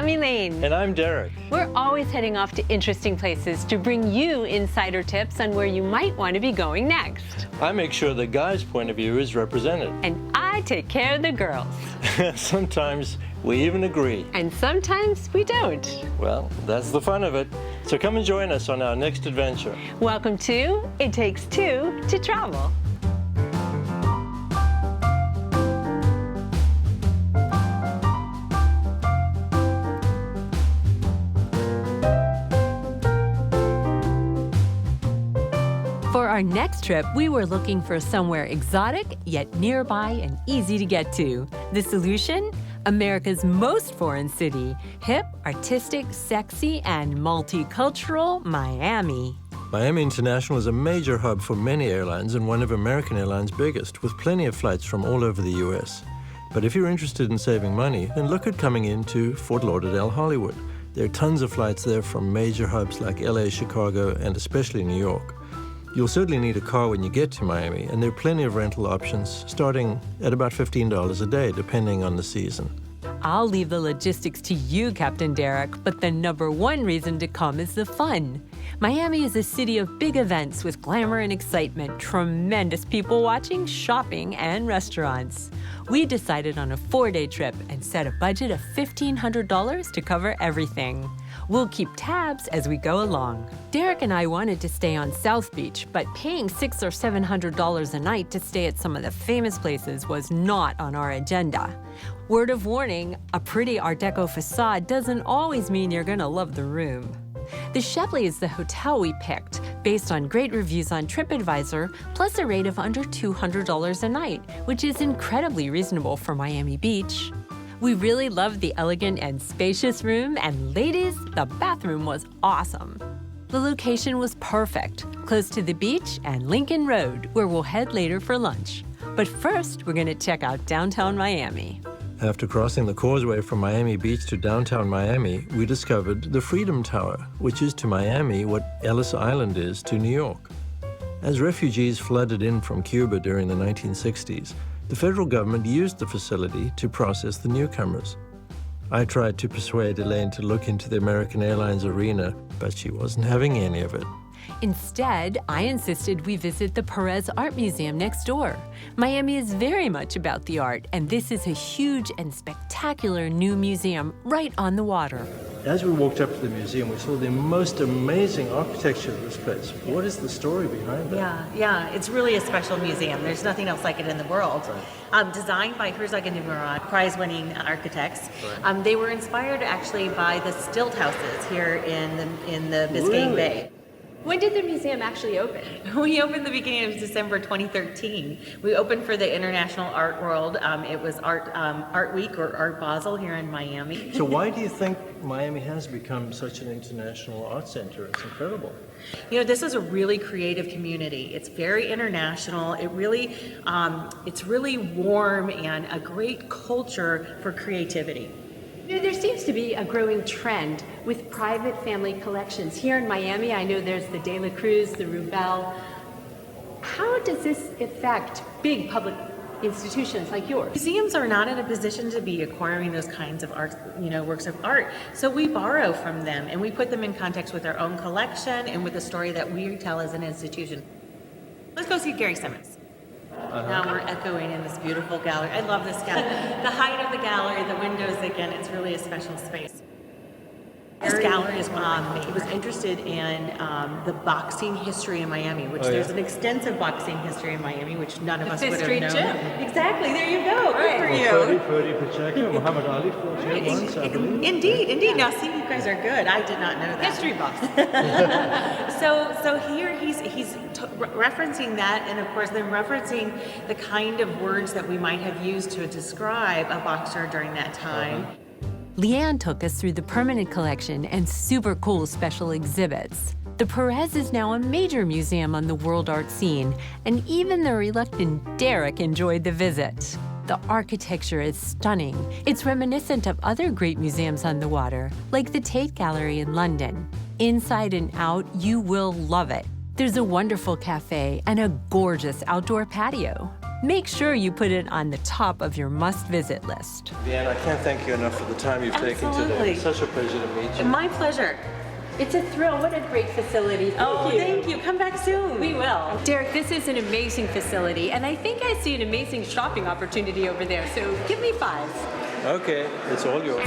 Miami Lane. And I'm Derek. We're always heading off to interesting places to bring you insider tips on where you might want to be going next. I make sure the guy's point of view is represented. And I take care of the girls. Sometimes we even agree. And sometimes we don't. Well, that's the fun of it. So come and join us on our next adventure. Welcome to It Takes Two to Travel. For our next trip, we were looking for somewhere exotic, yet nearby and easy to get to. The solution? America's most foreign city, hip, artistic, sexy, and multicultural Miami. Miami International is a major hub for many airlines and one of American Airlines' biggest, with plenty of flights from all over the U.S. But if you're interested in saving money, then look at coming into Fort Lauderdale, Hollywood. There are tons of flights there from major hubs like LA, Chicago, and especially New York. You'll certainly need a car when you get to Miami, and there are plenty of rental options, starting at about $15 a day, depending on the season. I'll leave the logistics to you, Captain Derek, but the number one reason to come is the fun. Miami is a city of big events with glamour and excitement, tremendous people watching, shopping, and restaurants. We decided on a 4-day trip and set a budget of $1,500 to cover everything. We'll keep tabs as we go along. Derek and I wanted to stay on South Beach, but paying $600 or $700 a night to stay at some of the famous places was not on our agenda. Word of warning, a pretty Art Deco facade doesn't always mean you're gonna love the room. The Shepley is the hotel we picked, based on great reviews on TripAdvisor, plus a rate of under $200 a night, which is incredibly reasonable for Miami Beach. We really loved the elegant and spacious room, and ladies, the bathroom was awesome. The location was perfect, close to the beach and Lincoln Road, where we'll head later for lunch. But first, we're gonna check out downtown Miami. After crossing the causeway from Miami Beach to downtown Miami, we discovered the Freedom Tower, which is to Miami what Ellis Island is to New York. As refugees flooded in from Cuba during the 1960s, the federal government used the facility to process the newcomers. I tried to persuade Elaine to look into the American Airlines arena, but she wasn't having any of it. Instead, I insisted we visit the Perez Art Museum next door. Miami is very much about the art, and this is a huge and spectacular new museum right on the water. As we walked up to the museum, we saw the most amazing architecture of this place. What is the story behind that? Yeah, it's really a special museum. There's nothing else like it in the world. Right. Designed by Herzog and de Meuron, prize-winning architects. Right. They were inspired actually by the stilt houses here in the Biscayne Bay. When did the museum actually open? We opened the beginning of December 2013. We opened for the International Art World. It was Art Week or Art Basel here in Miami. So why do you think Miami has become such an international art center? It's incredible. You know, this is a really creative community. It's very international. It's really warm and a great culture for creativity. There seems to be a growing trend with private family collections. Here in Miami, I know there's the De La Cruz, the Rubel. How does this affect big public institutions like yours? Museums are not in a position to be acquiring those kinds of art, works of art. So we borrow from them and we put them in context with our own collection and with the story that we tell as an institution. Let's go see Gary Simmons. Now we're echoing in this beautiful gallery. I love this gallery. The height of the gallery, the windows, again, it's really a special space. This gallery is one of my favorites. It was interested in the boxing history in Miami, which there's an extensive boxing history in Miami, which none of us would have known. Gym. Exactly, there you go. Good for you. Freddie Pacheco, Muhammad Ali fought here once, I believe. Indeed. Now, see, you guys are good. I did not know that. History buffs. So here he's referencing that, and of course then referencing the kind of words that we might have used to describe a boxer during that time. Leanne took us through the permanent collection and super cool special exhibits. The Perez is now a major museum on the world art scene, and even the reluctant Derek enjoyed the visit. The architecture is stunning. It's reminiscent of other great museums on the water, like the Tate Gallery in London. Inside and out, you will love it. There's a wonderful cafe and a gorgeous outdoor patio. make sure you put it on the top of your must-visit list. Leanne, I can't thank you enough for the time you've taken today. Absolutely. It's such a pleasure to meet you. My pleasure. It's a thrill. What a great facility. Thank you. Come back soon. We will. Derek, this is an amazing facility, and I think I see an amazing shopping opportunity over there, so give me 5. Okay, it's all yours.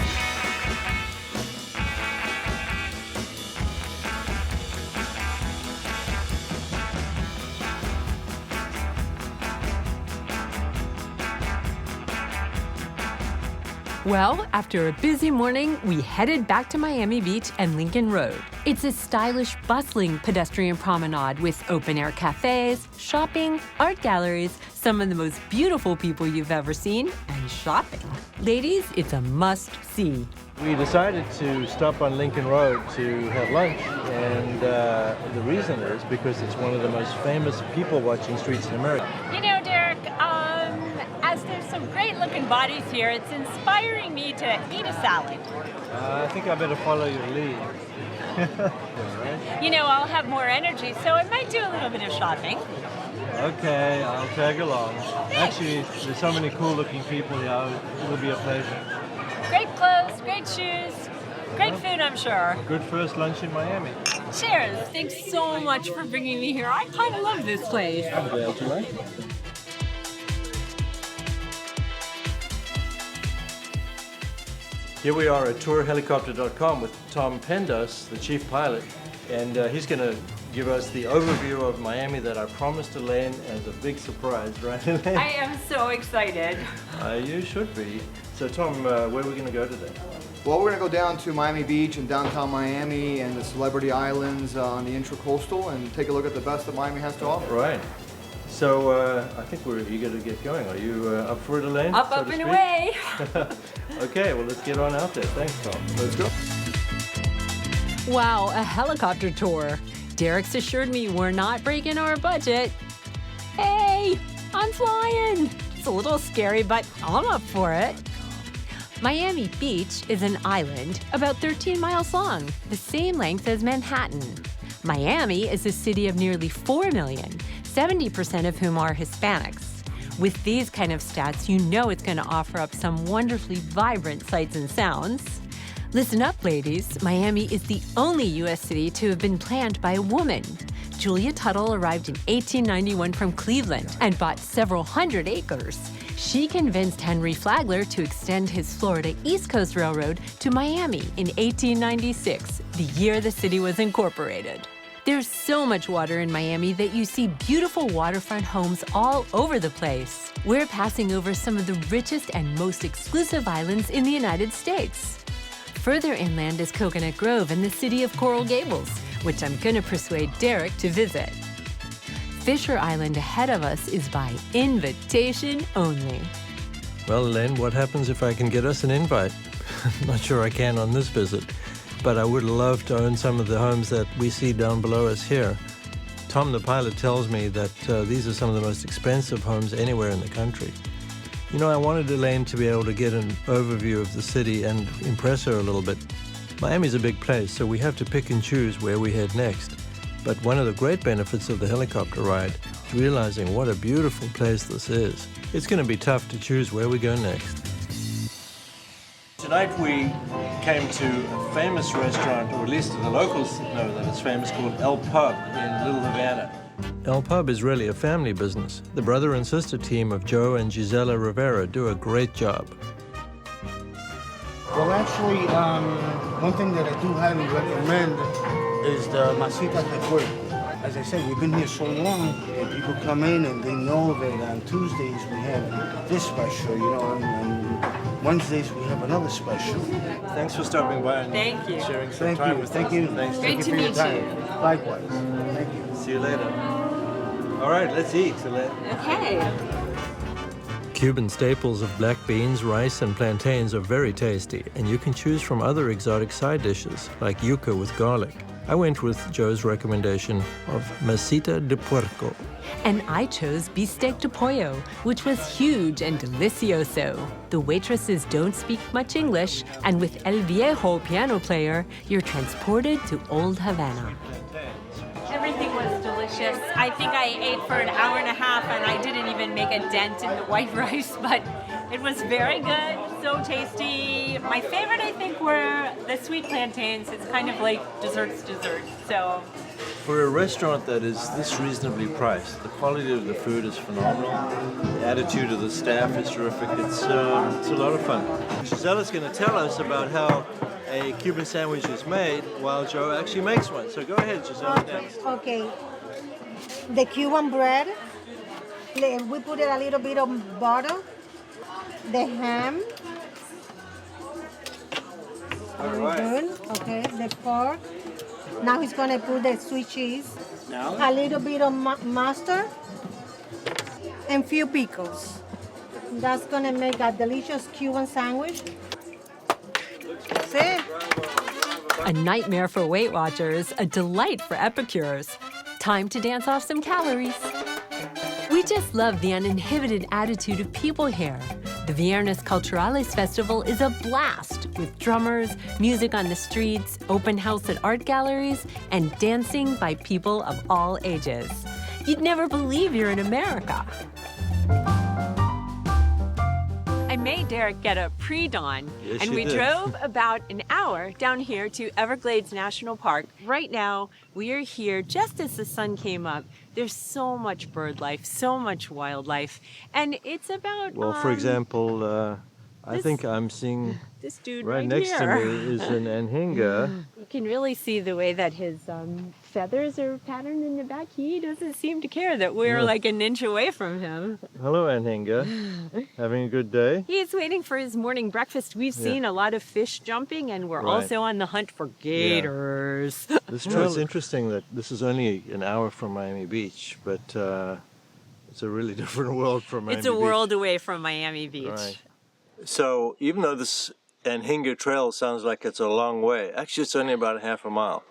Well, after a busy morning, we headed back to Miami Beach and Lincoln Road. It's a stylish, bustling pedestrian promenade with open-air cafes, shopping, art galleries, some of the most beautiful people you've ever seen, and shopping. Ladies, it's a must-see. We decided to stop on Lincoln Road to have lunch, and the reason is because it's one of the most famous people-watching streets in America. You know, Derek, as there's some great-looking bodies here, it's inspiring me to eat a salad. I think I better follow your lead. You know, I'll have more energy, so I might do a little bit of shopping. Okay, I'll tag along. Actually, there's so many cool-looking people here, it'll be a pleasure. Great clothes, great shoes, great food, I'm sure. Good first lunch in Miami. Cheers. Thanks so much for bringing me here. I kind of love this place. I'm glad you like it. Here we are at tourhelicopter.com with Tom Pendos, the chief pilot, and he's going to give us the overview of Miami that I promised Elaine as a big surprise, right, Elaine? I am so excited. You should be. So Tom, where are we going to go today? Well, we're going to go down to Miami Beach and downtown Miami and the Celebrity Islands on the Intracoastal and take a look at the best that Miami has to offer. Right. So I think we're eager to get going. Are you up for it, Elaine? Up, so up, to and speak? away. Okay, well, let's get on out there. Thanks, Tom. Let's go. Wow, a helicopter tour. Derek's assured me we're not breaking our budget. Hey, I'm flying. It's a little scary, but I'm up for it. Miami Beach is an island about 13 miles long, the same length as Manhattan. Miami is a city of nearly 4 million, 70% of whom are Hispanics. With these kind of stats, you know it's going to offer up some wonderfully vibrant sights and sounds. Listen up, ladies. Miami is the only U.S. city to have been planned by a woman. Julia Tuttle arrived in 1891 from Cleveland and bought several hundred acres. She convinced Henry Flagler to extend his Florida East Coast Railroad to Miami in 1896, the year the city was incorporated. There's so much water in Miami that you see beautiful waterfront homes all over the place. We're passing over some of the richest and most exclusive islands in the United States. Further inland is Coconut Grove and the city of Coral Gables, which I'm going to persuade Derek to visit. Fisher Island ahead of us is by invitation only. Well, Elaine, what happens if I can get us an invite? Not sure I can on this visit, but I would love to own some of the homes that we see down below us here. Tom, the pilot, tells me that these are some of the most expensive homes anywhere in the country. You know, I wanted Elaine to be able to get an overview of the city and impress her a little bit. Miami's a big place, so we have to pick and choose where we head next. But one of the great benefits of the helicopter ride is realizing what a beautiful place this is. It's going to be tough to choose where we go next. Tonight we came to a famous restaurant, or at least the locals know that it's famous, called El Pub in Little Havana. El Pub is really a family business. The brother and sister team of Joe and Gisela Rivera do a great job. Well, actually, one thing that I do highly recommend is the masita de puerco. As I said, we've been here so long, and people come in and they know that on Tuesdays we have this special, you know, on Wednesdays we have another special. Thanks for stopping by and Thank you. sharing some time with us. Thank you. Thanks. Great to for your meet time. you. Likewise. Thank you. See you later. All right, let's eat. Okay. Cuban staples of black beans, rice, and plantains are very tasty, and you can choose from other exotic side dishes, like yuca with garlic. I went with Joe's recommendation of masita de puerco. And I chose bistec de pollo, which was huge and delicioso. The waitresses don't speak much English, and with El Viejo piano player, you're transported to Old Havana. Everything was delicious. delicious. I think I ate for an hour and a half and I didn't even make a dent in the white rice, but it was very good, so tasty. My favorite, I think, were the sweet plantains. It's kind of like desserts. So For a restaurant that is this reasonably priced, the quality of the food is phenomenal. The attitude of the staff is terrific. It's a lot of fun. Gisella's going to tell us about how a Cuban sandwich is made while Joe actually makes one. So go ahead, Gisela, next. Okay. The Cuban bread, we put a little bit of butter, the ham. Very good. Okay, the pork. Now he's gonna put the sweet cheese. Now? A little bit of mustard and few pickles. That's gonna make a delicious Cuban sandwich. See? A nightmare for Weight Watchers, a delight for epicures. Time to dance off some calories. We just love the uninhibited attitude of people here. The Viernes Culturales Festival is a blast with drummers, music on the streets, open house at art galleries, and dancing by people of all ages. You'd never believe you're in America. I made Derek get a pre-dawn, Yes, and you we did. drove about an hour down here to Everglades National Park. Right now, we are here just as the sun came up. There's so much bird life, so much wildlife, and it's about Well, for example, I this- think I'm seeing this dude right right next here. to me is an anhinga. You can really see the way that his feathers are patterned in the back. He doesn't seem to care that we're Yeah. like an inch away from him. Hello, anhinga. Having a good day? He's waiting for his morning breakfast. We've seen a lot of fish jumping, and we're Right. also on the hunt for gators. This it's interesting that this is only an hour from Miami Beach, but it's a really different world from Miami It's a Beach. world away from Miami Beach. Right. So even though this Anhinga Trail sounds like it's a long way, actually it's only about half a mile.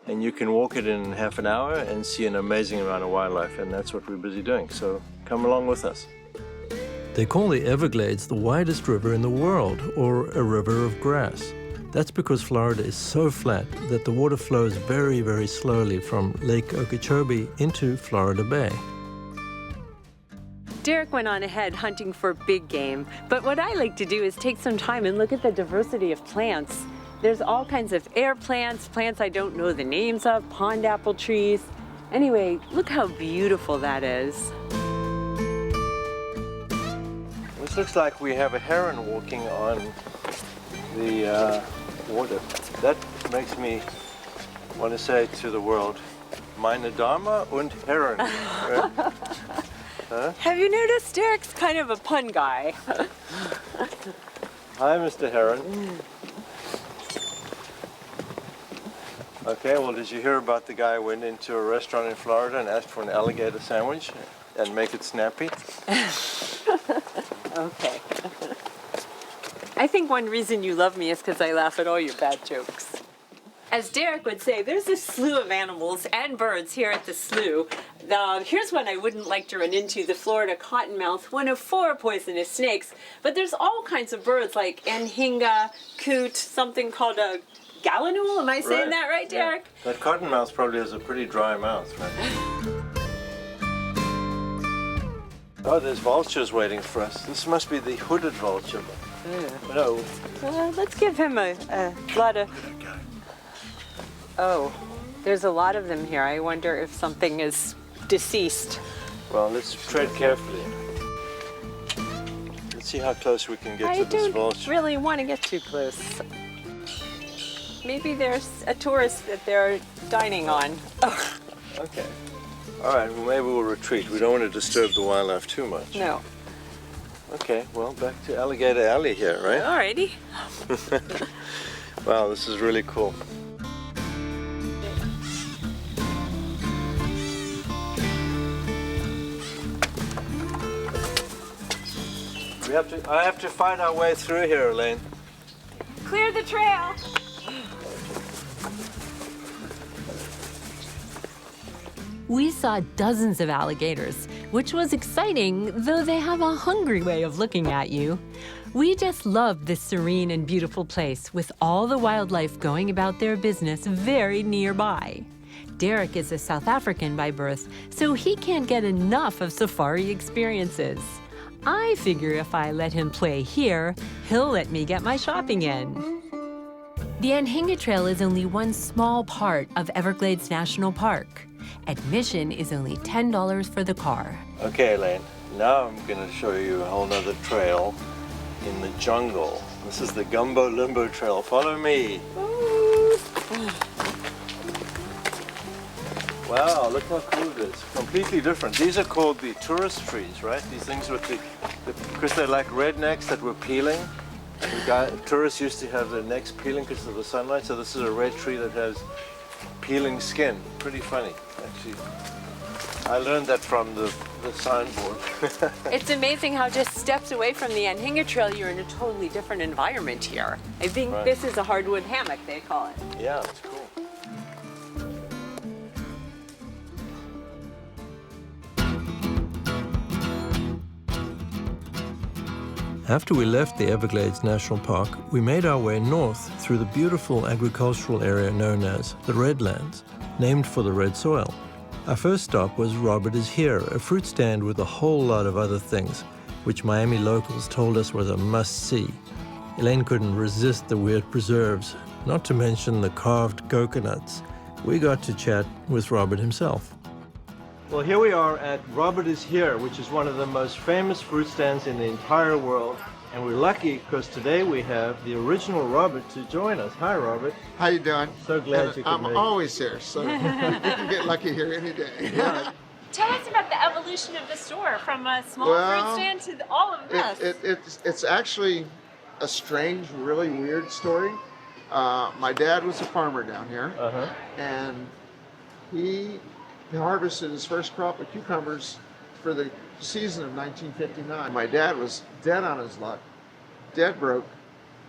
And you can walk it in half an hour and see an amazing amount of wildlife, and that's what we're busy doing. So come along with us. They call the Everglades the widest river in the world, or a river of grass. That's because Florida is so flat that the water flows very, very slowly from Lake Okeechobee into Florida Bay. Derek went on ahead hunting for big game, but what I like to do is take some time and look at the diversity of plants. There's all kinds of air plants, plants I don't know the names of, pond apple trees. Anyway, look how beautiful that is. This looks like we have a heron walking on the water. That makes me want to say to the world, meine Dame und Herren. Have you noticed Derek's kind of a pun guy? Hi, Mr. Heron. Okay, well, did you hear about the guy who went into a restaurant in Florida and asked for an alligator sandwich and make it snappy? Okay. I think one reason you love me is because I laugh at all your bad jokes. As Derek would say, there's a slew of animals and birds here at the slough. Here's one I wouldn't like to run into, the Florida cottonmouth, one of 4 poisonous snakes. But there's all kinds of birds like anhinga, coot, something called a gallinule. Am I saying that right, Derek? Yeah. That cottonmouth probably has a pretty dry mouth, right? Oh, there's vultures waiting for us. This must be the hooded vulture. No. Let's give him a lot of... Oh, there's a lot of them here. I wonder if something is deceased. Well, let's tread carefully. Let's see how close we can get I to this don't vulture. really want to get too close. Maybe there's a tourist that they're dining on. Oh, Okay. All right, well, maybe we'll retreat. We don't want to disturb the wildlife too much. no. Okay, well, back to Alligator Alley here, right? Alrighty. Wow, this is really cool. I have to find our way through here, Elaine. Clear the trail. We saw dozens of alligators, which was exciting, though they have a hungry way of looking at you. We just love this serene and beautiful place with all the wildlife going about their business very nearby. Derek is a South African by birth, so he can't get enough of safari experiences. I figure if I let him play here, he'll let me get my shopping in. The Anhinga Trail is only one small part of Everglades National Park. Admission is only $10 for the car. Okay, Elaine, now I'm going to show you a whole nother trail in the jungle. This is the Gumbo Limbo Trail. Follow me. Wow, look how cool it is. Completely different. These are called the tourist trees, right? These things with because they're like rednecks that were peeling. Tourists used to have their necks peeling because of the sunlight, so this is a red tree that has peeling skin. Pretty funny, actually. I learned that from the signboard. It's amazing how just steps away from the Anhinga Trail, you're in a totally different environment here. I think this is a hardwood hammock, they call it. Yeah, it's cool. After we left the Everglades National Park, we made our way north through the beautiful agricultural area known as the Redlands, named for the red soil. Our first stop was Robert is Here, a fruit stand with a whole lot of other things, which Miami locals told us was a must-see. Elaine couldn't resist the weird preserves, not to mention the carved coconuts. We got to chat with Robert himself. Well, here we are at Robert is Here, which is one of the most famous fruit stands in the entire world. And we're lucky because today we have the original Robert to join us. Hi, Robert. How you doing? So glad you could make it. I'm always here, so you can get lucky here any day. Yeah. Tell us about the evolution of the store from a small fruit stand to all of this. It's actually a strange, really weird story. My dad was a farmer down here, and he harvested his first crop of cucumbers for the season of 1959. My dad was dead on his luck, dead broke.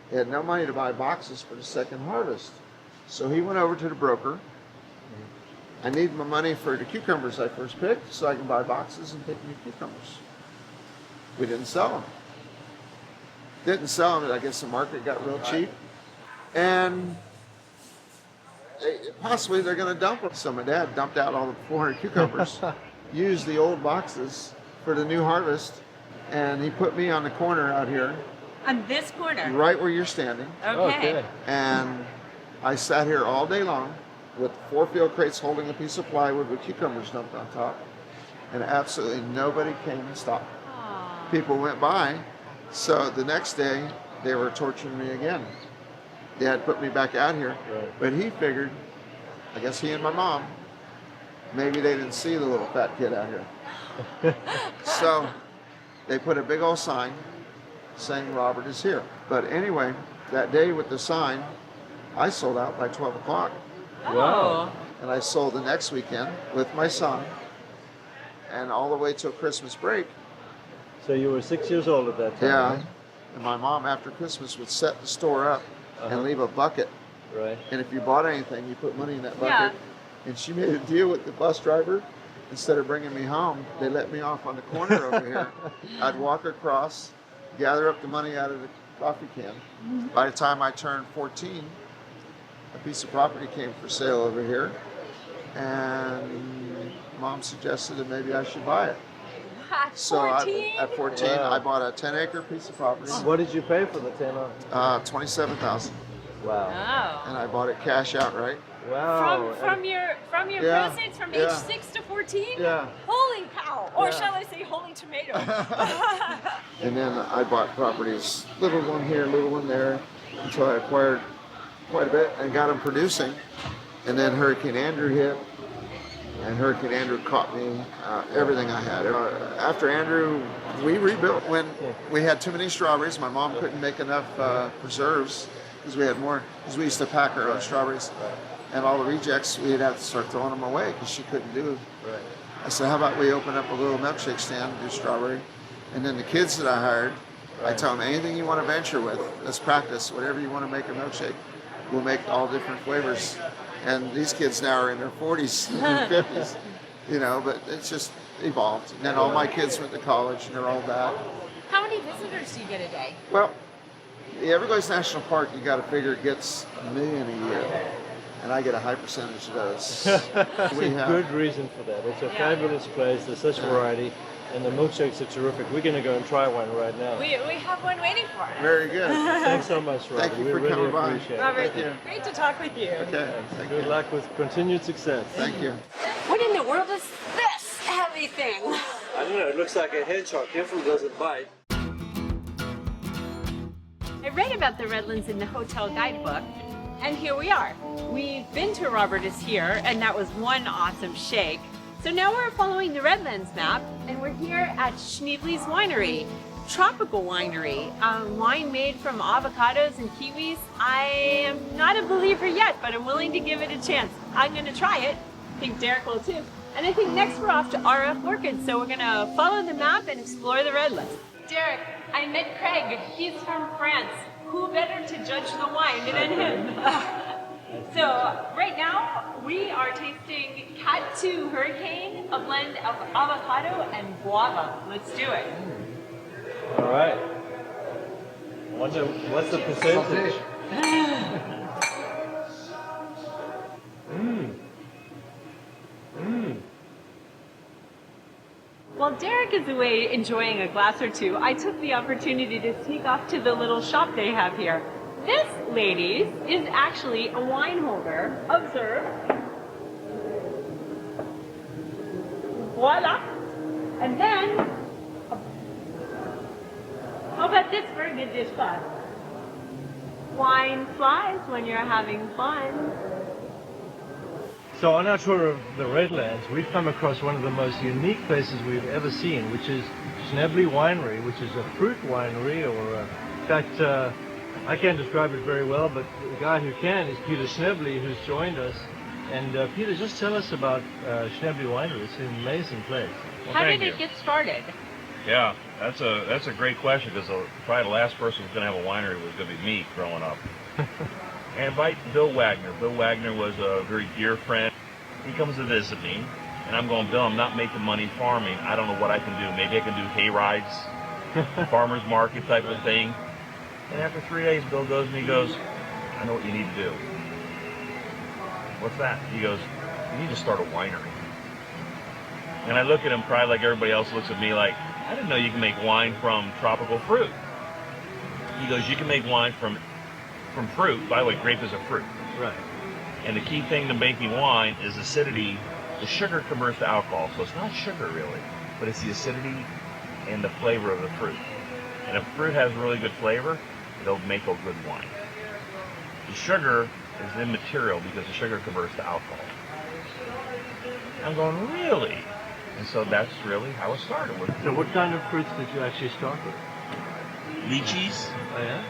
He had no money to buy boxes for the second harvest. So he went over to the broker. I need my money for the cucumbers I first picked so I can buy boxes and pick new cucumbers. We didn't sell them. I guess the market got real cheap. And possibly they're going to dump them. So my dad dumped out all the 400 cucumbers, used the old boxes for the new harvest, and he put me on the corner out here. On this corner? Right where you're standing. Okay. And I sat here all day long with 4 field crates holding a piece of plywood with cucumbers dumped on top, and absolutely nobody came and stopped. Aww. People went by, so the next day they were torturing me again. Dad put me back out here, but he figured, I guess he and my mom, maybe they didn't see the little fat kid out here. So they put a big old sign saying Robert is here. But anyway, that day with the sign, I sold out by 12 o'clock. Wow. And I sold the next weekend with my son, and all the way till Christmas break. So you were 6 years old at that time, Yeah. right? And my mom, after Christmas, would set the store up and leave a bucket. Right. And if you bought anything, you put money in that bucket. Yeah. And she made a deal with the bus driver. Instead of bringing me home, they let me off on the corner over here. I'd walk across, gather up the money out of the coffee can. Mm-hmm. By the time I turned 14, a piece of property came for sale over here. And Mom suggested that maybe I should buy it. So at 14, I bought a 10-acre piece of property. What did you pay for the 10 acres? $27,000. Wow. Oh. And I bought it cash outright. Wow. From your proceeds from age 6 to 14? Yeah. Holy cow! Or shall I say holy tomato? And then I bought properties, little one here, little one there, until I acquired quite a bit and got them producing. And then Hurricane Andrew hit. And Hurricane Andrew caught me everything I had. After Andrew, we rebuilt. When we had too many strawberries, my mom couldn't make enough preserves because we had more, because we used to pack our own strawberries. And all the rejects, we'd have to start throwing them away because she couldn't do. Right. I said, how about we open up a little milkshake stand and do strawberry? And then the kids that I hired, I tell them, anything you want to venture with, let's practice. Whatever you want to make a milkshake, we'll make all different flavors. And these kids now are in their 40s and 50s, you know, but it's just evolved. And then all my kids went to college and they're all back. How many visitors do you get a day? Well, the Everglades National Park, you got to figure it gets 1 million a year. and I get a high percentage of those. There's a good reason for that. It's a fabulous place. There's such variety, and the milkshakes are terrific. We're going to go and try one right now. We have one waiting for us. Very good. Thanks so much, Robert. Thank you we for really coming by. appreciate Robert, it. great to talk with you. Okay. Thank Good you. luck with continued success. Thank you. What in the world is this heavy thing? I don't know. It looks like a hedgehog. Careful it doesn't bite. I read about the Redlands in the hotel guidebook, and here we are. We've been to Robert is Here, and that was one awesome shake. So now we're following the Redlands map, and we're here at Schneebly's Winery, tropical winery, wine made from avocados and kiwis. I am not a believer yet, but I'm willing to give it a chance. I'm gonna try it. I think Derek will too. And I think next we're off to RF Orchids, so we're gonna follow the map and explore the Redlands. Derek, I met Craig. He's from France. Who better to judge the wine than him? So right now we are tasting Cat 2 Hurricane, a blend of avocado and guava. Let's do it. All right. I wonder what's the percentage? While Derek is away enjoying a glass or two, I took the opportunity to sneak off to the little shop they have here. This, ladies, is actually a wine holder. Observe. Voila. And then, how about this for a good dish glass? Wine flies when you're having fun. So on our tour of the Redlands, we've come across one of the most unique places we've ever seen, which is Schneebly Winery, which is a fruit winery, or in fact, I can't describe it very well, but the guy who can is Peter Schneebly, who's joined us. And Peter, just tell us about Schneebly Winery. It's an amazing place. How did it get started? Yeah, that's a great question, because probably the last person who's going to have a winery was going to be me growing up. And invite Bill Wagner. Bill Wagner was a very dear friend. He comes to visit me, and I'm going, Bill, I'm not making money farming. I don't know what I can do. Maybe I can do hay rides, farmer's market type of thing. And after 3 days, Bill goes and he goes, I know what you need to do. What's that? He goes, you need to start a winery. And I look at him probably like everybody else looks at me like, I didn't know you can make wine from tropical fruit. He goes, you can make wine from fruit. By the way, grape is a fruit. Right. And the key thing to making wine is acidity. The sugar converts to alcohol, so it's not sugar really, but it's the acidity and the flavor of the fruit. And if fruit has really good flavor, it'll make a good wine. The sugar is immaterial because the sugar converts to alcohol. I'm going, really? And so that's really how it started. So what kind of fruits did you actually start with? Lychees, Oh yeah?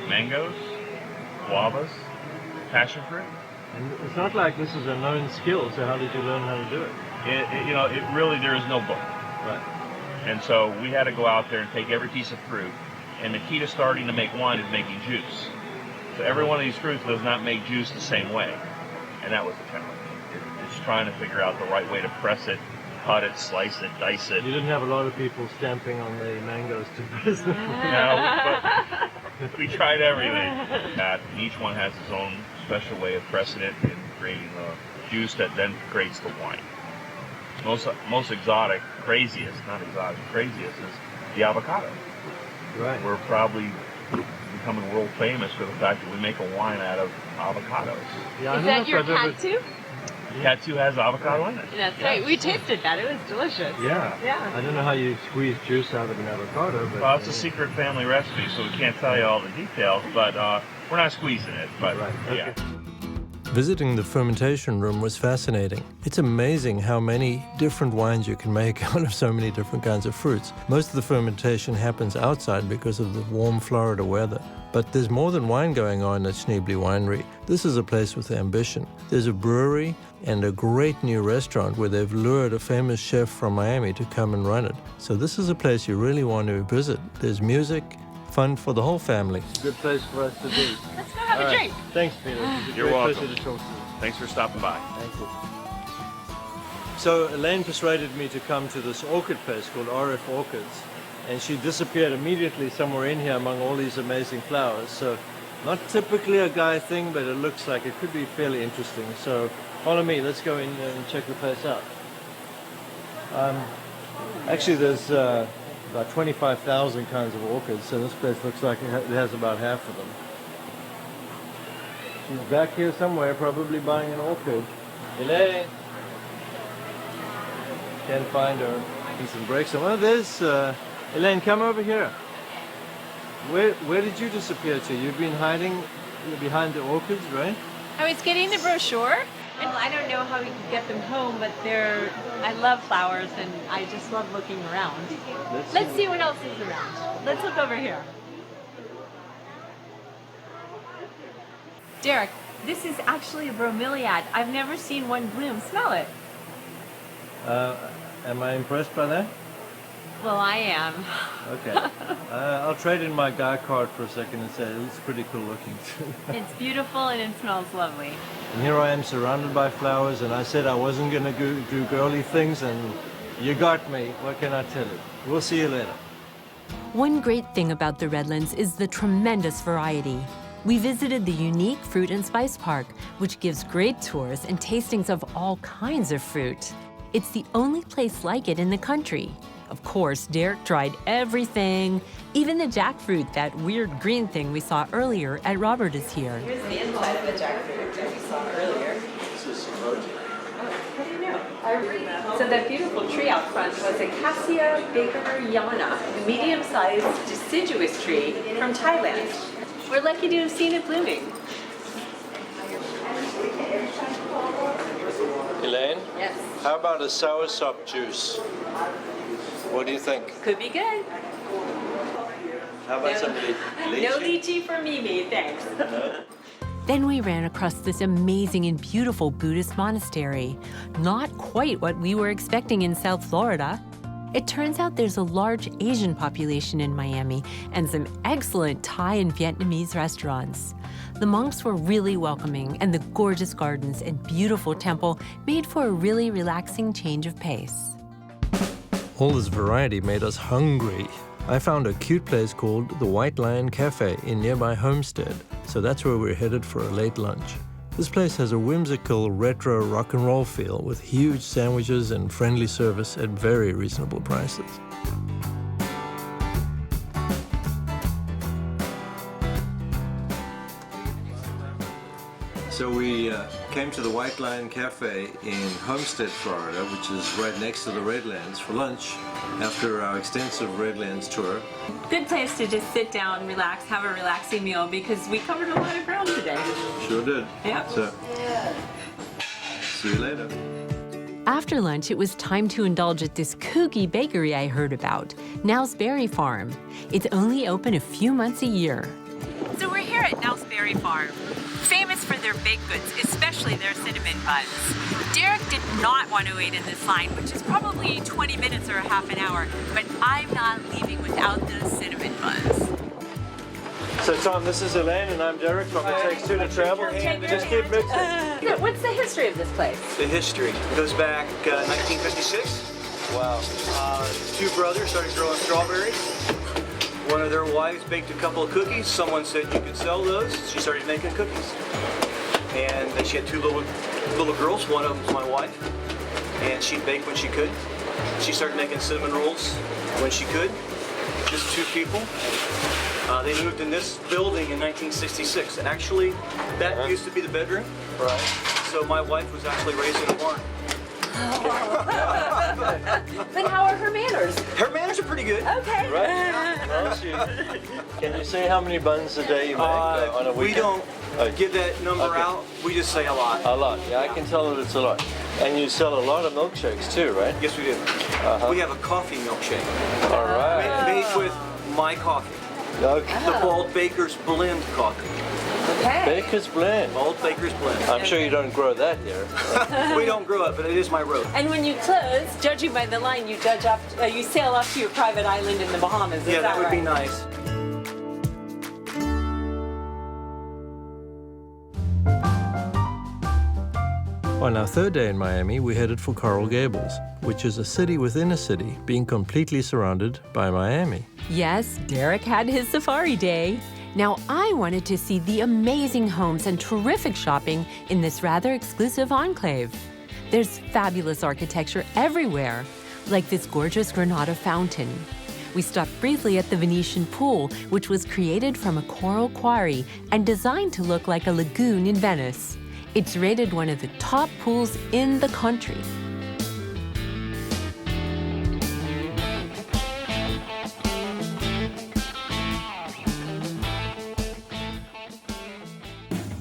mangoes, guavas, passion fruit. And it's not like this is a known skill, so how did you learn how to do it? It really, there is no book. Right. And so we had to go out there and take every piece of fruit. And the key to starting to make wine is making juice. So every one of these fruits does not make juice the same way. And that was the challenge. It's trying to figure out the right way to press it, cut it, slice it, dice it. You didn't have a lot of people stamping on the mangoes to press them. No, but we tried everything. Each one has its own special way of pressing it and creating the juice that then creates the wine. Most exotic, craziest is the avocado. Right. We're probably becoming world famous for the fact that we make a wine out of avocados. Yeah, Is that your Cat 2? Cat 2 has avocado in it. That's right. We tasted that. It was delicious. Yeah. Yeah. I don't know how you squeeze juice out of an avocado, but Well, it's a secret family recipe, so we can't tell you all the details, but we're not squeezing it. But right. yeah. Okay. Visiting the fermentation room was fascinating. It's amazing how many different wines you can make out of so many different kinds of fruits. Most of the fermentation happens outside because of the warm Florida weather. But there's more than wine going on at Schneebly Winery. This is a place with ambition. There's a brewery and a great new restaurant where they've lured a famous chef from Miami to come and run it. So this is a place you really want to visit. There's music, fun for the whole family. Good place for us to be. Let's go have a drink. Thanks, Peter. It's a You're great welcome. pleasure to talk to you. Thanks for stopping by. Thank you. So Elaine persuaded me to come to this orchid place called RF Orchids, and she disappeared immediately somewhere in here among all these amazing flowers. So Not typically a guy thing, but it looks like it could be fairly interesting. So follow me, let's go in and check the place out. Actually, there's about 25,000 kinds of orchids, so this place looks like it has about half of them. She's back here somewhere, probably buying an orchid. Elaine! Can't find her. Need some breaks. Oh, there's Elaine, come over here. Where did you disappear to? You've been hiding behind the orchids, right? I was getting the brochure, and I don't know how we can get them home, but I love flowers, and I just love looking around. Let's see what else is around. Let's look over here. Derek, this is actually a bromeliad. I've never seen one bloom. Smell it. Am I impressed by that? Well, I am. Okay. I'll trade in my guy card for a second and say it looks pretty cool looking too. It's beautiful and it smells lovely. And here I am surrounded by flowers, and I said I wasn't going to do girly things, and you got me. What can I tell you? We'll see you later. One great thing about the Redlands is the tremendous variety. We visited the unique Fruit and Spice Park, which gives great tours and tastings of all kinds of fruit. It's the only place like it in the country. Of course, Derek tried everything. Even the jackfruit, that weird green thing we saw earlier at Robert is here. Here's the inside of the jackfruit that we saw earlier. This is emoji. How do you know? So that beautiful tree out front was Acacia bakerjana, a medium-sized deciduous tree from Thailand. We're lucky to have seen it blooming. Elaine? Yes. How about a soursop juice? What do you think? Could be good. How about some lychee? No lychee for Mimi, thanks. Then we ran across this amazing and beautiful Buddhist monastery. Not quite what we were expecting in South Florida. It turns out there's a large Asian population in Miami and some excellent Thai and Vietnamese restaurants. The monks were really welcoming, and the gorgeous gardens and beautiful temple made for a really relaxing change of pace. All this variety made us hungry. I found a cute place called the White Lion Cafe in nearby Homestead, so that's where we're headed for a late lunch. This place has a whimsical retro rock and roll feel with huge sandwiches and friendly service at very reasonable prices. So we came to the White Lion Cafe in Homestead, Florida, which is right next to the Redlands, for lunch after our extensive Redlands tour. Good place to just sit down, relax, have a relaxing meal because we covered a lot of ground today. Sure did. Yep. So, see you later. After lunch, it was time to indulge at this kooky bakery I heard about, Now's Berry Farm. It's only open a few months a year. So we're here at Now's Berry Farm, famous for their baked goods, especially their cinnamon buns. Derek did not want to wait in this line, which is probably 20 minutes or a half an hour, but I'm not leaving without those cinnamon buns. So Tom, this is Elaine and I'm Derek from It Takes Two to Travel. Just keep mixing. What's the history of this place? The history goes back 1956. Wow. Two brothers started growing strawberries. One of their wives baked a couple of cookies. Someone said you could sell those. She started making cookies. And then she had two little girls. One of them was my wife. And she'd bake when she could. She started making cinnamon rolls when she could. Just two people. They moved in this building in 1966. Actually, that used to be the bedroom. Right. So my wife was actually raised in a barn. But how are her manners? Her manners are pretty good. Okay. Right? Well, can you say how many buns a day you make on a weekend? We don't give that number out. We just say a lot. A lot. Yeah, I can tell that it's a lot. And you sell a lot of milkshakes too, right? Yes, we do. We have a coffee milkshake. All right. Made with my coffee. Okay. The Bald Baker's Blend coffee. Okay. Baker's Blend. Bald Baker's Blend. I'm sure you don't grow that here. We don't grow it, but it is my road. And when you close, judging by the line, you sail off to your private island in the Bahamas. Yeah, that would right? be nice. On our third day in Miami, we headed for Coral Gables, which is a city within a city, being completely surrounded by Miami. Yes, Derek had his safari day. Now, I wanted to see the amazing homes and terrific shopping in this rather exclusive enclave. There's fabulous architecture everywhere, like this gorgeous Granada fountain. We stopped briefly at the Venetian pool, which was created from a coral quarry and designed to look like a lagoon in Venice. It's rated one of the top pools in the country.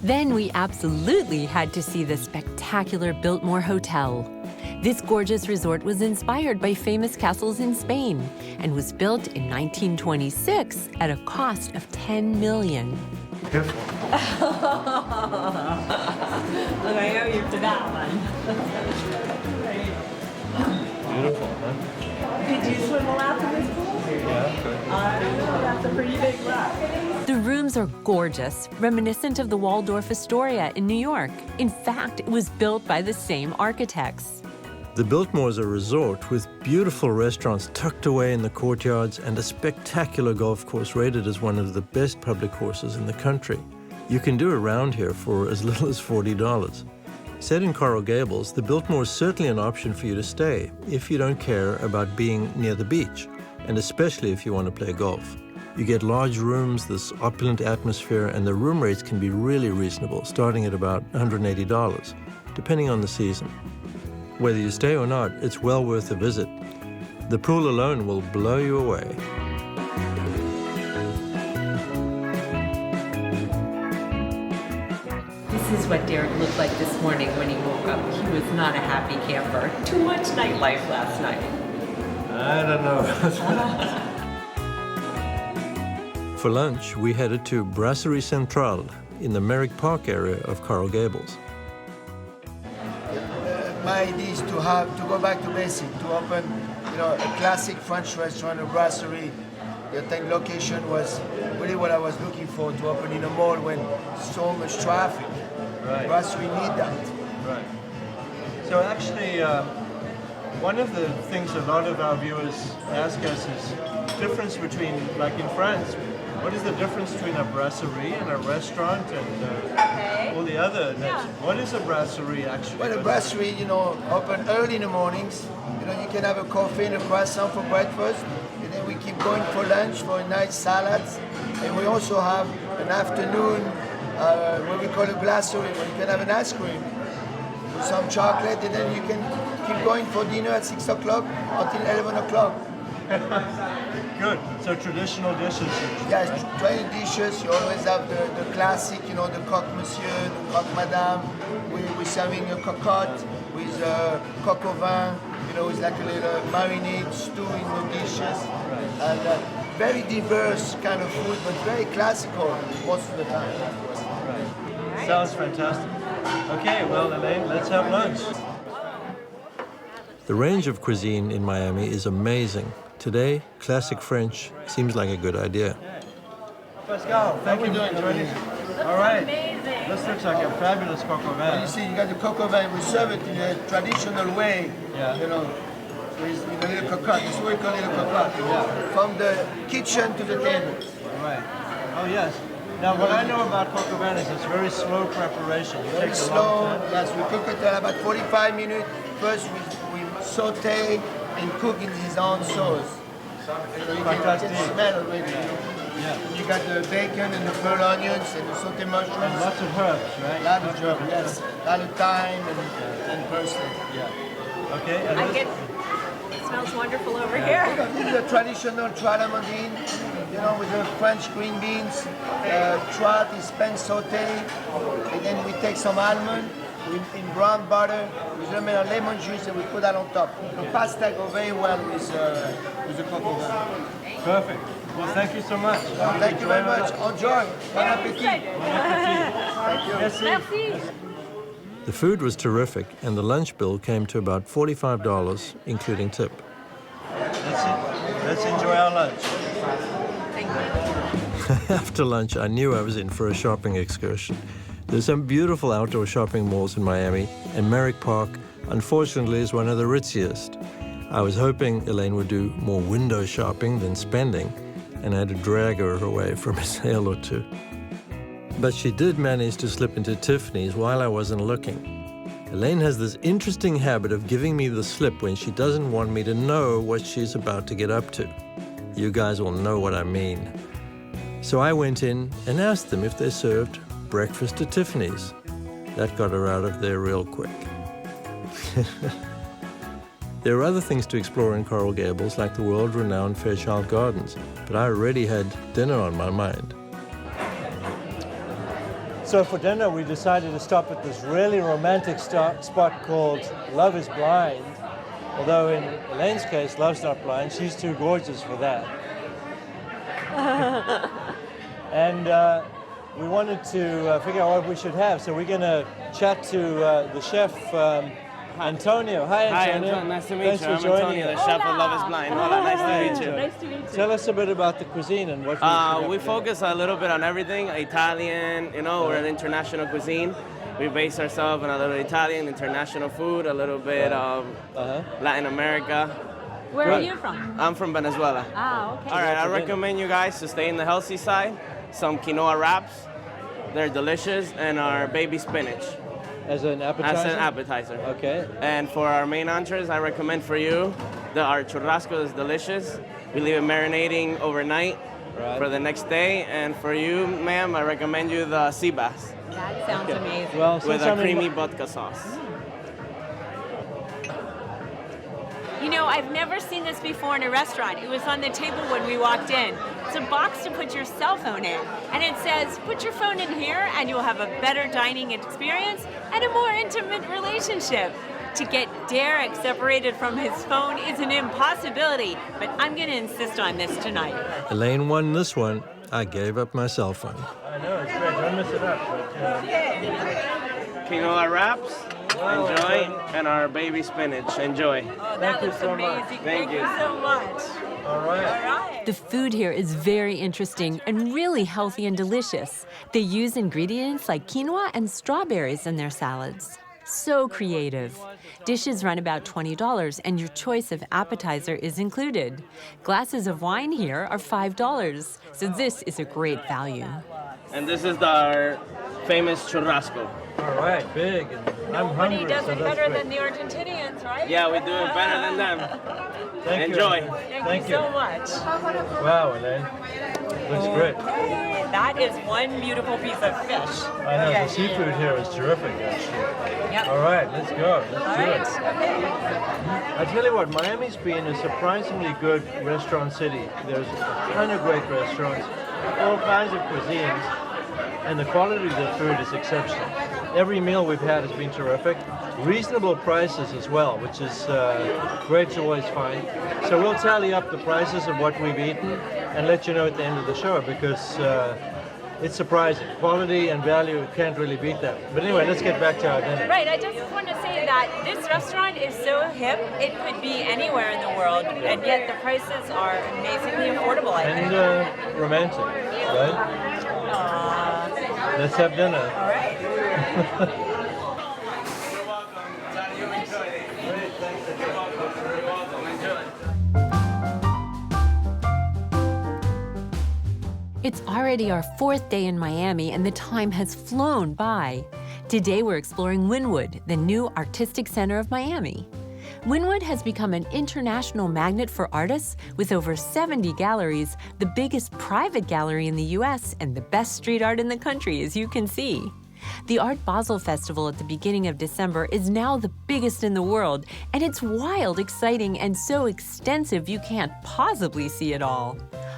Then we absolutely had to see the spectacular Biltmore Hotel. This gorgeous resort was inspired by famous castles in Spain and was built in 1926 at a cost of $10 million. Careful. I owe you for that one. Beautiful, huh? Did you swim a lap in this pool? Yeah, good. I don't know, that's a pretty big lap. The rooms are gorgeous, reminiscent of the Waldorf Astoria in New York. In fact, it was built by the same architects. The Biltmore is a resort with beautiful restaurants tucked away in the courtyards and a spectacular golf course rated as one of the best public courses in the country. You can do a round here for as little as $40. Set in Coral Gables, the Biltmore is certainly an option for you to stay if you don't care about being near the beach, and especially if you want to play golf. You get large rooms, this opulent atmosphere, and the room rates can be really reasonable, starting at about $180, depending on the season. Whether you stay or not, it's well worth a visit. The pool alone will blow you away. This is what Derek looked like this morning when he woke up. He was not a happy camper. Too much nightlife last night. I don't know. For lunch, we headed to Brasserie Centrale in the Merrick Park area of Coral Gables. My idea is to go back to basic, to open, a classic French restaurant, a brasserie. The location was really what I was looking for, to open in a mall when so much traffic. Right. Brasserie need that. Right. So actually, one of the things a lot of our viewers ask us is difference between, like in France, what is the difference between a brasserie and a restaurant and all the other? What is a brasserie actually? Well, a brasserie, open early in the mornings. You can have a coffee and a croissant for breakfast, and then we keep going for lunch for a nice salads. And we also have an afternoon, what we call a glacerie, where you can have an ice cream with some chocolate, and then you can keep going for dinner at 6 o'clock until 11 o'clock. Good. So traditional dishes. Yes, traditional dishes. You always have the classic, the coq monsieur, the coq madame. We're serving a cocotte with coq au vin. It's like a little marinade stew in the dishes. Right. And very diverse kind of food, but very classical most of the time. Right. Sounds fantastic. Okay, well, Elaine, let's have lunch. The range of cuisine in Miami is amazing. Today, classic French seems like a good idea. Pascal, thank you. All right. This looks like a fabulous coq au vin. You see, you got the coq au vin. We serve it in a traditional way. Yeah. With a little cocotte. This is what we call little cocotte. Yeah. From the kitchen to the table. Right. Oh, yes. Now, what I know about coq au vin is it's very slow preparation. It Very takes a slow. long time. Yes, we cook it about 45 minutes. First, we saute and cook in his own sauce. You can smell already. Yeah. You got the bacon and the pearl onions and the sauté mushrooms. And lots of herbs, right? Lot of herbs, yes. A lot of thyme and parsley. Yeah. Okay. And It smells wonderful over here. This is a traditional tralamandine, with the French green beans. Trout is pan sauté, and then we take some almond in brown butter with a little lemon juice, and we put that on top. The pasta go very well with the coq au vin. Perfect. Well, thank you so much. Thank you very much. Enjoy. Bon appétit. Thank you. Merci. The food was terrific, and the lunch bill came to about $45, including tip. Let's enjoy our lunch. Thank you. After lunch, I knew I was in for a shopping excursion. There's some beautiful outdoor shopping malls in Miami, and Merrick Park, unfortunately, is one of the ritziest. I was hoping Elaine would do more window shopping than spending, and I had to drag her away from a sale or two. But she did manage to slip into Tiffany's while I wasn't looking. Elaine has this interesting habit of giving me the slip when she doesn't want me to know what she's about to get up to. You guys will know what I mean. So I went in and asked them if they served breakfast at Tiffany's. That got her out of there real quick. There are other things to explore in Coral Gables, like the world-renowned Fairchild Gardens, but I already had dinner on my mind. So for dinner, we decided to stop at this really romantic spot called Love is Blind. Although in Elaine's case, love's not blind. She's too gorgeous for that. And we wanted to figure out what we should have. So we're going to chat to the chef, Antonio. Hi, Antonio. Hi, Nice to meet you. Thanks I'm for joining Antonio, us. the chef of Love is Blind. Hola, nice to meet you. Nice to meet you. Tell us a bit about the cuisine and what We focus a little bit on everything. Italian, we're an international cuisine. We base ourselves on a little Italian, international food, a little bit of Latin America. Where are you from? I'm from Venezuela. Ah, okay. All right, I recommend you guys to stay in the healthy side. Some quinoa wraps. They're delicious, and our baby spinach. As an appetizer? As an appetizer. Okay. And for our main entrees, I recommend for you, our churrasco is delicious. We leave it marinating overnight for the next day. And for you, ma'am, I recommend you the sea bass. That sounds amazing. Well, with a creamy vodka sauce. I've never seen this before in a restaurant. It was on the table when we walked in. It's a box to put your cell phone in. And it says, put your phone in here and you'll have a better dining experience and a more intimate relationship. To get Derek separated from his phone is an impossibility, but I'm going to insist on this tonight. Elaine won this one. I gave up my cell phone. I know, it's great. Don't mess it up. Quinoa wraps. Enjoy. And our baby spinach. Enjoy. Oh, that looks amazing. Thank you so much. All right. The food here is very interesting and really healthy and delicious. They use ingredients like quinoa and strawberries in their salads. So creative. Dishes run about $20 and your choice of appetizer is included. Glasses of wine here are $5, so this is a great value. And this is our famous churrasco. All right, big. I'm Nobody hungry, does so it that's better great. than the Argentinians, right? Yeah, we do it better than them. Thank Enjoy. You. Thank you so much. Wow, Elaine. Looks great. That is one beautiful piece of fish. I know, the seafood here is terrific, actually. Yep. All right, let's go. Let's All do right. it. Okay. I tell you what, Miami's been a surprisingly good restaurant city. There's a ton of great restaurants, all kinds of cuisines, and the quality of the food is exceptional. Every meal we've had has been terrific. Reasonable prices as well, which is great to always find. So we'll tally up the prices of what we've eaten and let you know at the end of the show, because it's surprising. Quality and value, can't really beat that. But anyway, let's get back to our dinner. Right, I just want to say that this restaurant is so hip, it could be anywhere in the world, and yet the prices are amazingly affordable, I think. And romantic, right? Let's have dinner. All right. It's already our 4th day in Miami and the time has flown by. Today we're exploring Wynwood, the new artistic center of Miami. Wynwood has become an international magnet for artists with over 70 galleries, the biggest private gallery in the US, and the best street art in the country, as you can see. The Art Basel Festival at the beginning of December is now the biggest in the world, and it's wild, exciting, and so extensive you can't possibly see it all.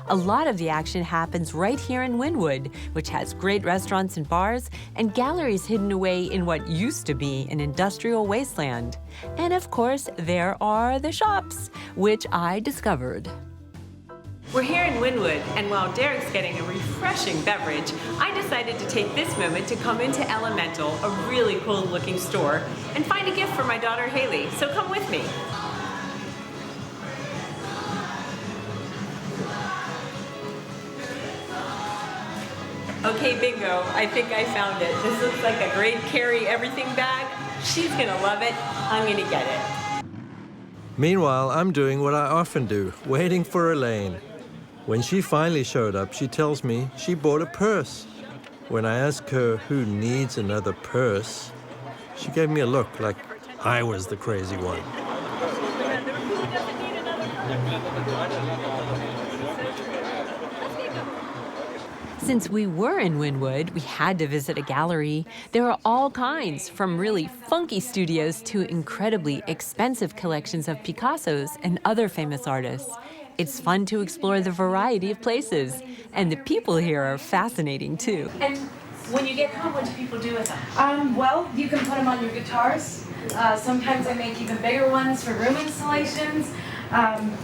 A lot of the action happens right here in Wynwood, which has great restaurants and bars, and galleries hidden away in what used to be an industrial wasteland. And of course, there are the shops, which I discovered. We're here in Wynwood, and while Derek's getting a refreshing beverage, I decided to take this moment to come into Elemental, a really cool looking store, and find a gift for my daughter Haley, so come with me. Okay, bingo, I think I found it. This looks like a great carry everything bag. She's gonna love it, I'm gonna get it. Meanwhile, I'm doing what I often do, waiting for Elaine. When she finally showed up, she tells me she bought a purse. When I ask her who needs another purse, she gave me a look like I was the crazy one. Since we were in Wynwood, we had to visit a gallery. There are all kinds, from really funky studios to incredibly expensive collections of Picassos and other famous artists. It's fun to explore the variety of places, and the people here are fascinating too. And when you get home, what do people do with them? Well, you can put them on your guitars. Sometimes I make even bigger ones for room installations.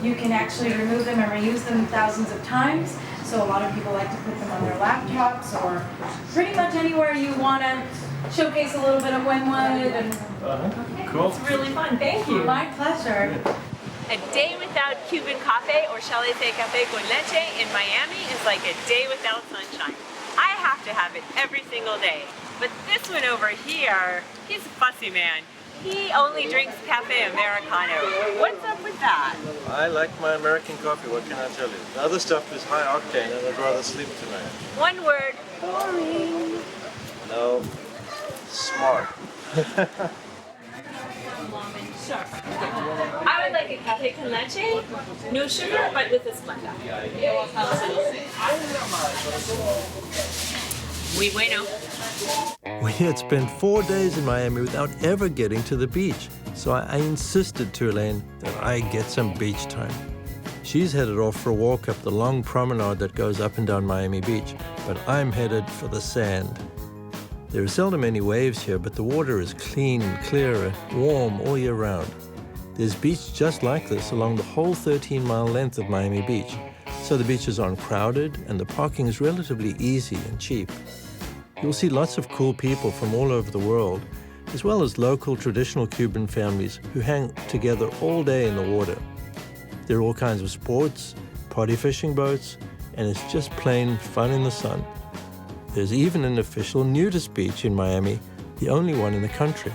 You can actually remove them and reuse them thousands of times. So a lot of people like to put them on their laptops or pretty much anywhere you want to showcase a little bit of Wynwood. And Cool. It's really fun. Thank you. My pleasure. A day without Cuban coffee, or shall I say café con leche, in Miami is like a day without sunshine. I have to have it every single day. But this one over here, he's a fussy man. He only drinks cafe Americano. What's up with that? I like my American coffee, what can I tell you? The other stuff is high octane and I'd rather sleep tonight. One word, boring. No, smart. I would like a cafe con leche, no sugar, but with a Splenda. Muy bueno. We had spent 4 days in Miami without ever getting to the beach, so I insisted to Elaine that I get some beach time. She's headed off for a walk up the long promenade that goes up and down Miami Beach, but I'm headed for the sand. There are seldom any waves here, but the water is clean, clear, and warm all year round. There's beach just like this along the whole 13-mile length of Miami Beach, so the beaches aren't crowded and the parking is relatively easy and cheap. You'll see lots of cool people from all over the world, as well as local traditional Cuban families who hang together all day in the water. There are all kinds of sports, party fishing boats, and it's just plain fun in the sun. There's even an official nudist beach in Miami, the only one in the country.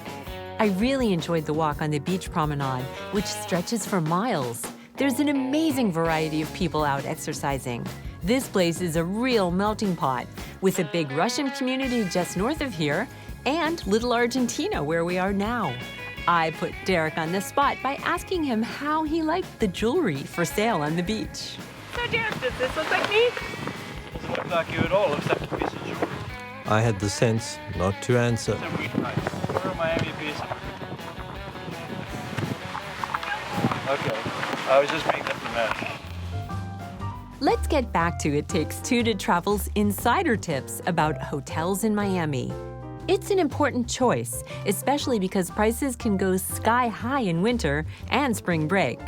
I really enjoyed the walk on the beach promenade, which stretches for miles. There's an amazing variety of people out exercising. This place is a real melting pot, with a big Russian community just north of here and Little Argentina, where we are now. I put Derek on the spot by asking him how he liked the jewelry for sale on the beach. So Derek, does this look like me? Doesn't look like you at all. Looks like a piece of jewelry. I had the sense not to answer. It's a reed pipe. Or a Miami piece. Okay. I was just making up the mess. Let's get back to It Takes Two to Travel's insider tips about hotels in Miami. It's an important choice, especially because prices can go sky high in winter and spring break.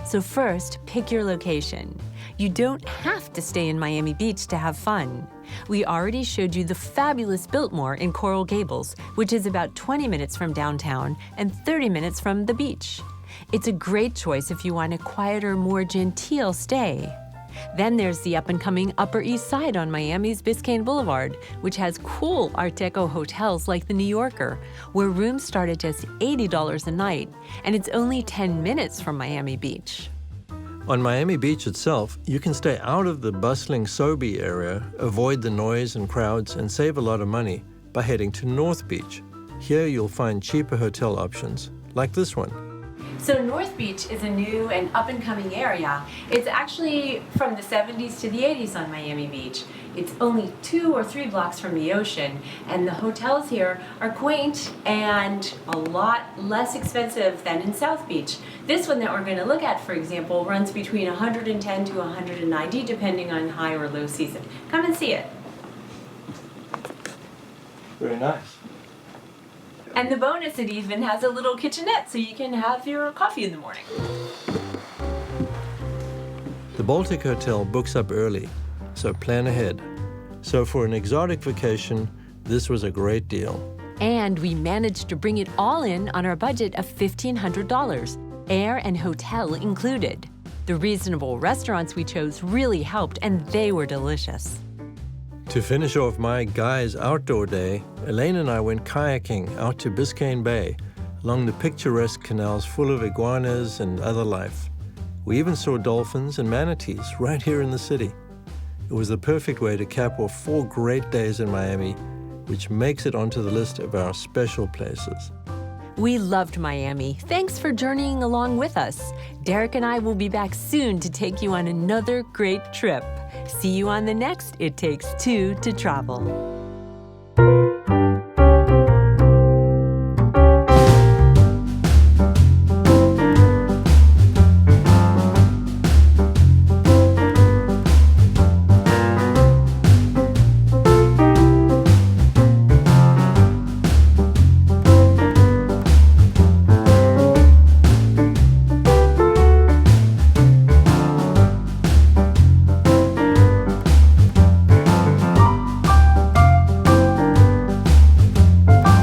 So first, pick your location. You don't have to stay in Miami Beach to have fun. We already showed you the fabulous Biltmore in Coral Gables, which is about 20 minutes from downtown and 30 minutes from the beach. It's a great choice if you want a quieter, more genteel stay. Then there's the up-and-coming Upper East Side on Miami's Biscayne Boulevard, which has cool Art Deco hotels like the New Yorker, where rooms start at just $80 a night, and it's only 10 minutes from Miami Beach. On Miami Beach itself, you can stay out of the bustling Sobe area, avoid the noise and crowds, and save a lot of money by heading to North Beach. Here you'll find cheaper hotel options, like this one. So North Beach is a new and up-and-coming area. It's actually from the 70s to the 80s on Miami Beach. It's only 2 or 3 blocks from the ocean, and the hotels here are quaint and a lot less expensive than in South Beach. This one that we're going to look at, for example, runs between $110 to $190 depending on high or low season. Come and see it. Very nice. And the bonus, it even has a little kitchenette so you can have your coffee in the morning. The Baltic Hotel books up early, so plan ahead. So for an exotic vacation, this was a great deal. And we managed to bring it all in on our budget of $1,500, air and hotel included. The reasonable restaurants we chose really helped, and they were delicious. To finish off my guy's outdoor day, Elaine and I went kayaking out to Biscayne Bay, along the picturesque canals full of iguanas and other life. We even saw dolphins and manatees right here in the city. It was the perfect way to cap off 4 great days in Miami, which makes it onto the list of our special places. We loved Miami. Thanks for journeying along with us. Derek and I will be back soon to take you on another great trip. See you on the next It Takes Two to Travel.